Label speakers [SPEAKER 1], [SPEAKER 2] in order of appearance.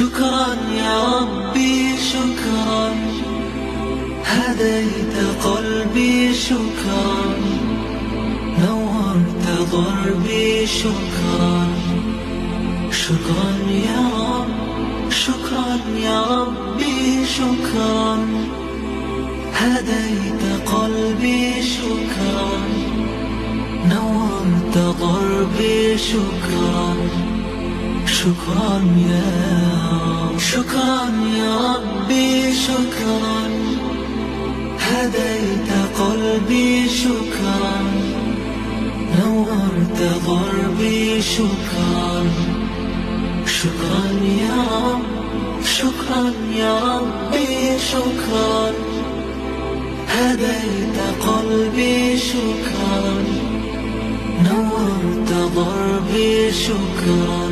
[SPEAKER 1] شكرا يا ربي شكرا، هديت قلبي شكرا، نورت ضربي شكرا. شكرا يا رب، شكرا يا ربي شكرا، هديت قلبي شكرا، نورت ضربي شكرا. شكرا يا رب، شكرا يا ربي شكرا، هديت قلبي شكرا، نورت ضربي شكرا. شكرا يا رب، شكرا يا ربي شكرا، هديت قلبي شكرا، نورت ضربي شكرا.